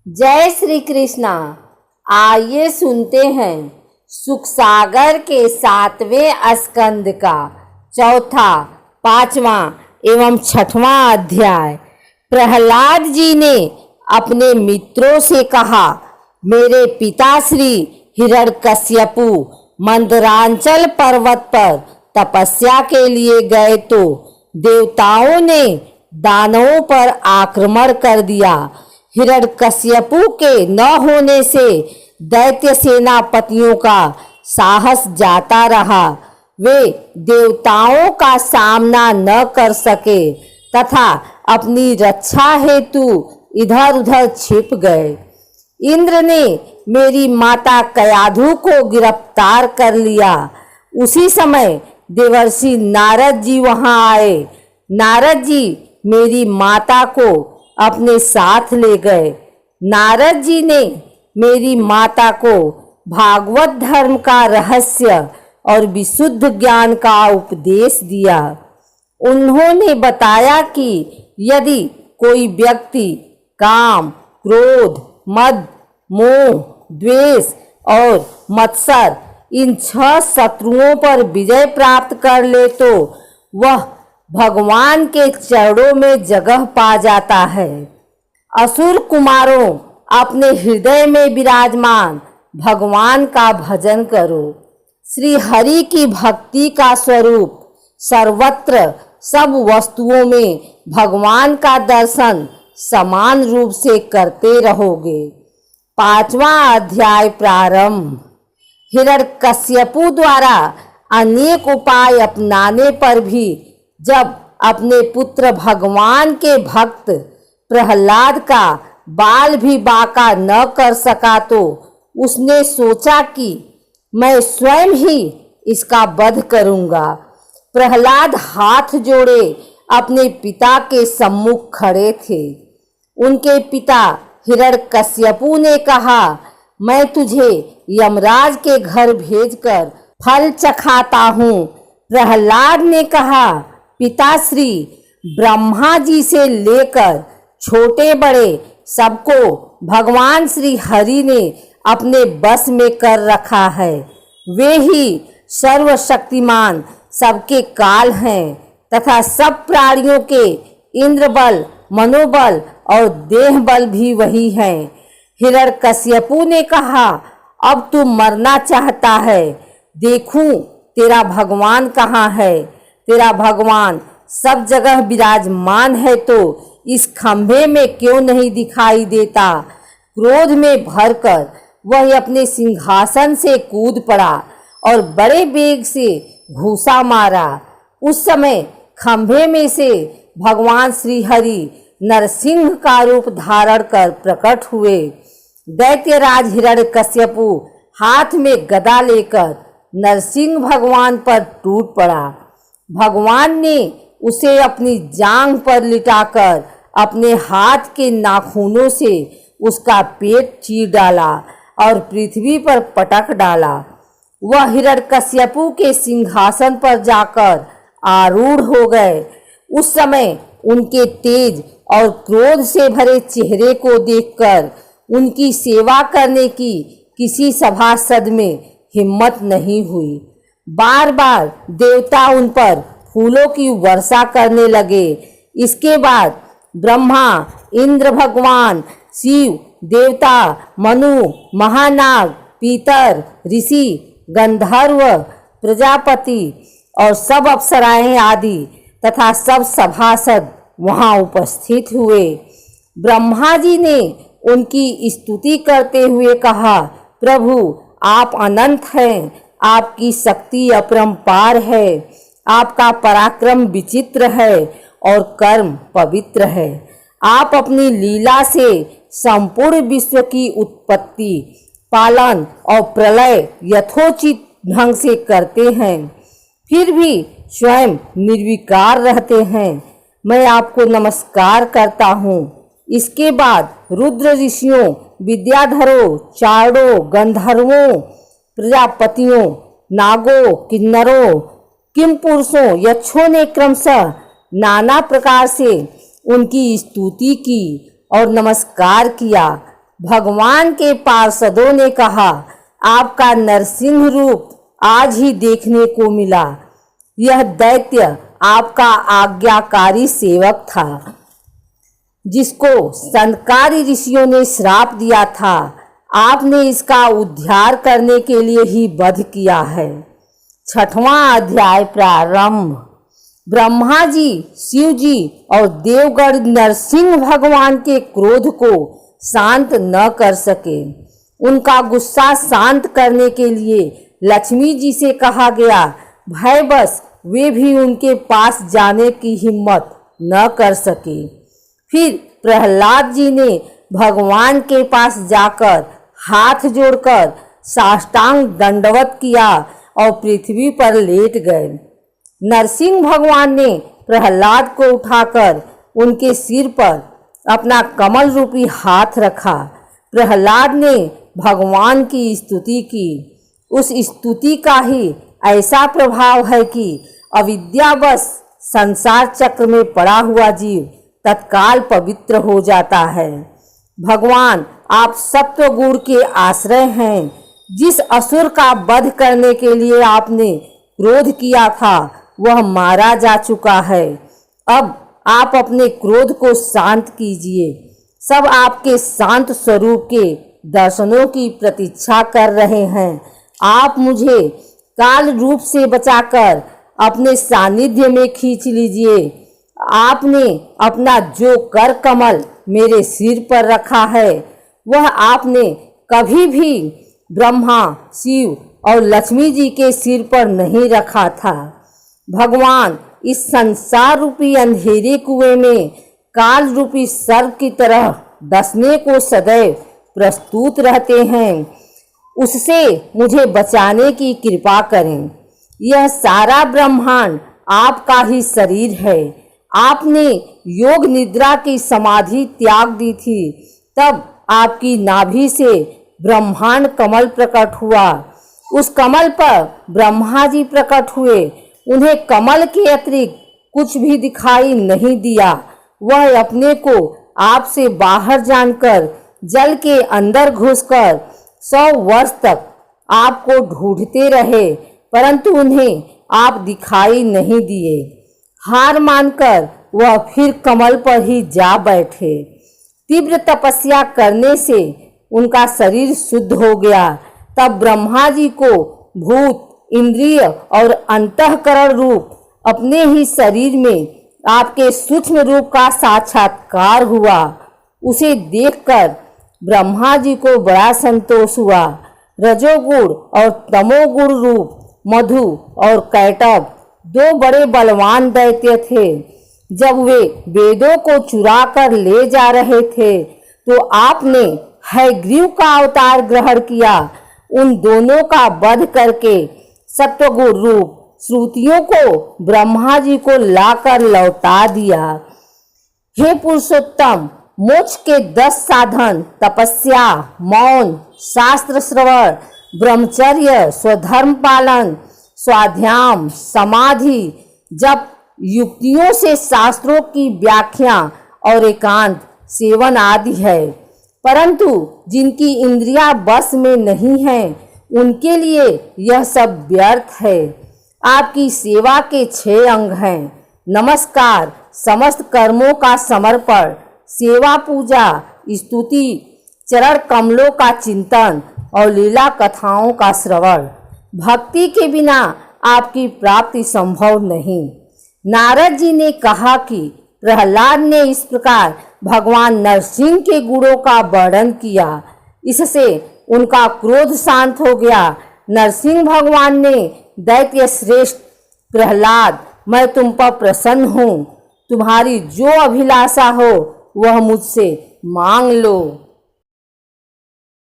जय श्री कृष्णा। आइए सुनते हैं सुखसागर के 7वें स्कंद का चौथा, 5वां एवं 6वां अध्याय। प्रहलाद जी ने अपने मित्रों से कहा, मेरे पिता श्री हिरण्यकश्यपु मंदरांचल पर्वत पर तपस्या के लिए गए तो देवताओं ने दानवों पर आक्रमण कर दिया। हिरण्यकश्यपु के न होने से दैत्य सेनापतियों का साहस जाता रहा। वे देवताओं का सामना न कर सके तथा अपनी रक्षा हेतु इधर उधर छिप गए। इंद्र ने मेरी माता कयाधु को गिरफ्तार कर लिया। उसी समय देवर्षि नारद जी वहां आए। नारद जी मेरी माता को अपने साथ ले गए। नारद जी ने मेरी माता को भागवत धर्म का रहस्य और विशुद्ध ज्ञान का उपदेश दिया। उन्होंने बताया कि यदि कोई व्यक्ति काम, क्रोध, मद, मोह, द्वेष और मत्सर इन 6 शत्रुओं पर विजय प्राप्त कर ले तो वह भगवान के चरणों में जगह पा जाता है। असुर कुमारों, अपने हृदय में विराजमान भगवान का भजन करो। श्री हरि की भक्ति का स्वरूप सर्वत्र सब वस्तुओं में भगवान का दर्शन समान रूप से करते रहोगे। 5वां अध्याय प्रारंभ। हिरण्यकश्यपु द्वारा अनेक उपाय अपनाने पर भी जब अपने पुत्र भगवान के भक्त प्रहलाद का बाल भी बांका न कर सका तो उसने सोचा कि मैं स्वयं ही इसका वध करूंगा। प्रहलाद हाथ जोड़े अपने पिता के सम्मुख खड़े थे। उनके पिता हिरण्यकश्यपु ने कहा, मैं तुझे यमराज के घर भेजकर फल चखाता हूँ। प्रहलाद ने कहा, पिताश्री, ब्रह्मा जी से लेकर छोटे बड़े सबको भगवान श्री हरि ने अपने बस में कर रखा है। वे ही सर्वशक्तिमान सबके काल हैं तथा सब प्राणियों के इंद्र बल, मनोबल और देह बल भी वही हैं। हिरण्यकश्यपु ने कहा, अब तू मरना चाहता है, देखूं तेरा भगवान कहाँ है। तेरा भगवान सब जगह विराजमान है तो इस खंभे में क्यों नहीं दिखाई देता। क्रोध में भरकर वह अपने सिंहासन से कूद पड़ा और बड़े वेग से घूसा मारा। उस समय खंभे में से भगवान श्री हरि नरसिंह का रूप धारण कर प्रकट हुए। दैत्यराज हिरण्यकश्यपु हाथ में गदा लेकर नरसिंह भगवान पर टूट पड़ा। भगवान ने उसे अपनी जांघ पर लिटाकर अपने हाथ के नाखूनों से उसका पेट चीर डाला और पृथ्वी पर पटक डाला। वह हिरण्यकश्यपु के सिंहासन पर जाकर आरूढ़ हो गए। उस समय उनके तेज और क्रोध से भरे चेहरे को देखकर उनकी सेवा करने की किसी सभासद में हिम्मत नहीं हुई। बार बार देवता उन पर फूलों की वर्षा करने लगे। इसके बाद ब्रह्मा, इंद्र भगवान, शिव, देवता, मनु, महानाग, पीतर, ऋषि, गंधर्व, प्रजापति और सब अप्सराएं आदि तथा सब सभासद वहां उपस्थित हुए। ब्रह्मा जी ने उनकी स्तुति करते हुए कहा, प्रभु आप अनंत हैं, आपकी शक्ति अपरंपार है, आपका पराक्रम विचित्र है और कर्म पवित्र है। आप अपनी लीला से संपूर्ण विश्व की उत्पत्ति, पालन और प्रलय यथोचित ढंग से करते हैं, फिर भी स्वयं निर्विकार रहते हैं। मैं आपको नमस्कार करता हूँ। इसके बाद रुद्र ऋषियों, विद्याधरों, चारणों, गंधर्वों, प्रजापतियों, नागों, किन्नरों, किम पुरुषों, यक्षों ने क्रमशः नाना प्रकार से उनकी स्तुति की और नमस्कार किया। भगवान के पार्षदों ने कहा, आपका नरसिंह रूप आज ही देखने को मिला। यह दैत्य आपका आज्ञाकारी सेवक था, जिसको संतकारी ऋषियों ने श्राप दिया था। आपने इसका उद्धार करने के लिए ही वध किया है। 6वां अध्याय प्रारंभ। ब्रह्मा जी, शिव जी और देवगण नरसिंह भगवान के क्रोध को शांत न कर सके। उनका गुस्सा शांत करने के लिए लक्ष्मी जी से कहा गया। भयवश वे भी उनके पास जाने की हिम्मत न कर सके। फिर प्रहलाद जी ने भगवान के पास जाकर हाथ जोड़कर साष्टांग दंडवत किया और पृथ्वी पर लेट गए। नरसिंह भगवान ने प्रहलाद को उठाकर उनके सिर पर अपना कमल रूपी हाथ रखा। प्रहलाद ने भगवान की स्तुति की। उस स्तुति का ही ऐसा प्रभाव है कि अविद्यावश संसार चक्र में पड़ा हुआ जीव तत्काल पवित्र हो जाता है। भगवान, आप सत्व गुण के आश्रय हैं। जिस असुर का वध करने के लिए आपने क्रोध किया था, वह मारा जा चुका है। अब आप अपने क्रोध को शांत कीजिए। सब आपके शांत स्वरूप के दर्शनों की प्रतीक्षा कर रहे हैं। आप मुझे काल रूप से बचाकर अपने सानिध्य में खींच लीजिए। आपने अपना जो कर कमल मेरे सिर पर रखा है, वह आपने कभी भी ब्रह्मा, शिव और लक्ष्मी जी के सिर पर नहीं रखा था। भगवान इस संसार रूपी अंधेरे कुएं में काल रूपी सर्प की तरह डसने को सदैव प्रस्तुत रहते हैं। उससे मुझे बचाने की कृपा करें। यह सारा ब्रह्मांड आपका ही शरीर है। आपने योग निद्रा की समाधि त्याग दी थी, तब आपकी नाभि से ब्रह्मांड कमल प्रकट हुआ। उस कमल पर ब्रह्मा जी प्रकट हुए। उन्हें कमल के अतिरिक्त कुछ भी दिखाई नहीं दिया। वह अपने को आपसे बाहर जानकर जल के अंदर घुसकर 100 वर्ष तक आपको ढूंढते रहे, परंतु उन्हें आप दिखाई नहीं दिए। हार मानकर वह फिर कमल पर ही जा बैठे। तीव्र तपस्या करने से उनका शरीर शुद्ध हो गया। तब ब्रह्मा जी को भूत, इंद्रिय और अंतःकरण रूप अपने ही शरीर में आपके सूक्ष्म रूप का साक्षात्कार हुआ। उसे देखकर ब्रह्मा जी को बड़ा संतोष हुआ। रजोगुण और तमोगुण रूप मधु और कैटभ 2 बड़े बलवान दैत्य थे। जब वे वेदों को चुरा कर ले जा रहे थे, तो आपने हयग्रीव का अवतार ग्रहण किया। उन दोनों का वध करके सत्वगुण रूप श्रुतियों को ब्रह्मा जी को लाकर लौटा दिया। हे पुरुषोत्तम, मोक्ष के 10 साधन तपस्या, मौन, शास्त्र श्रवण, ब्रह्मचर्य, स्वधर्म पालन, स्वाध्याय, समाधि, जप, युक्तियों से शास्त्रों की व्याख्या और एकांत सेवन आदि है। परंतु जिनकी इंद्रियां बस में नहीं हैं, उनके लिए यह सब व्यर्थ है। आपकी सेवा के 6 अंग हैं: नमस्कार, समस्त कर्मों का समर्पण, सेवा पूजा, स्तुति, चरण कमलों का चिंतन और लीला कथाओं का श्रवण। भक्ति के बिना आपकी प्राप्ति संभव नहीं। नारद जी ने कहा कि प्रहलाद ने इस प्रकार भगवान नरसिंह के गुणों का वर्णन किया। इससे उनका क्रोध शांत हो गया। नरसिंह भगवान ने दैत्य श्रेष्ठ प्रहलाद, मैं तुम पर प्रसन्न हूँ। तुम्हारी जो अभिलाषा हो वह मुझसे मांग लो।